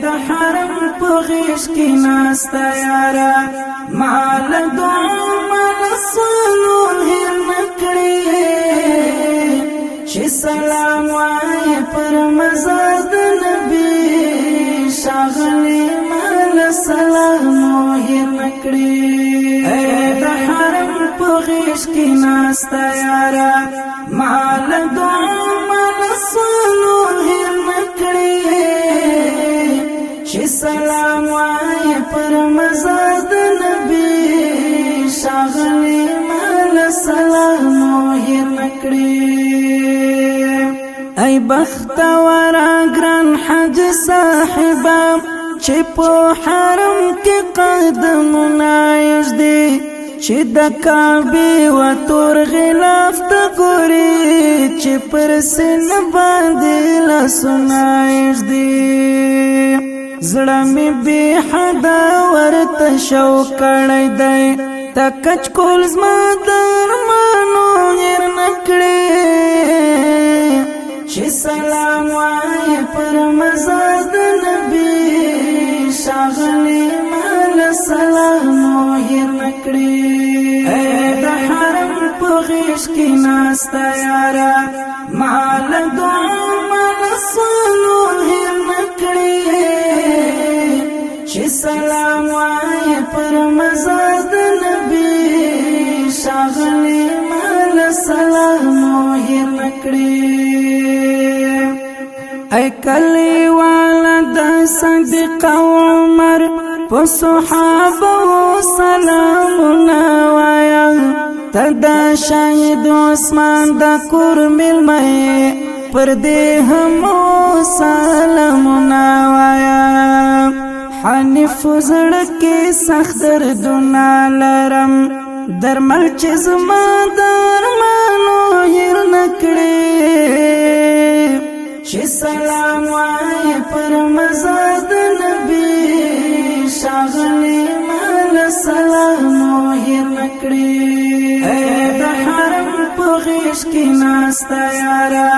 د حرم په غیش کې ناستا یارا مال دعا مال صلو هر نکړي چې سلام وای پر مزار د نبی شاغلی مال سلام هر نکړي د حرم په غیش کې ناستا یارا مال دعا مال صلو هر نکړي چې سلام وای پر مزار د نبی شاغلی مال سلام هر نکړي ای بختورا ګران حج صاحبا چې په حرم کې قدمونه یږدي چې د کعبه و تور غلاف ته ګوري چې پر سن باندې لاسونه یږدي زړه می به حدا ورته شو کړی دی تکچ کول زما درمانو هر نکړي چې سلام وای پر مزار د نبی شاغلی مال سلام هر نکړي د حرم په غیش کې ناستا یارا مال دعا مال صلو هر نکړي چې سلام وای پر مزار د نبی شاغلی مال سلام هر نکړي ای کلی والا د صدیق عمر په صحابه سلامونه وایا تدا شهید عثمان د کور ملمه پر دې هم سلامونه وایا حنیف زړه کې سخت دردونه لرم درمل چې زما درمانو هر نکړي چې سلام وای پر مزار د نبی شاغلی مال سلام هر نکړي د حرم په غیش کې ناستا یارا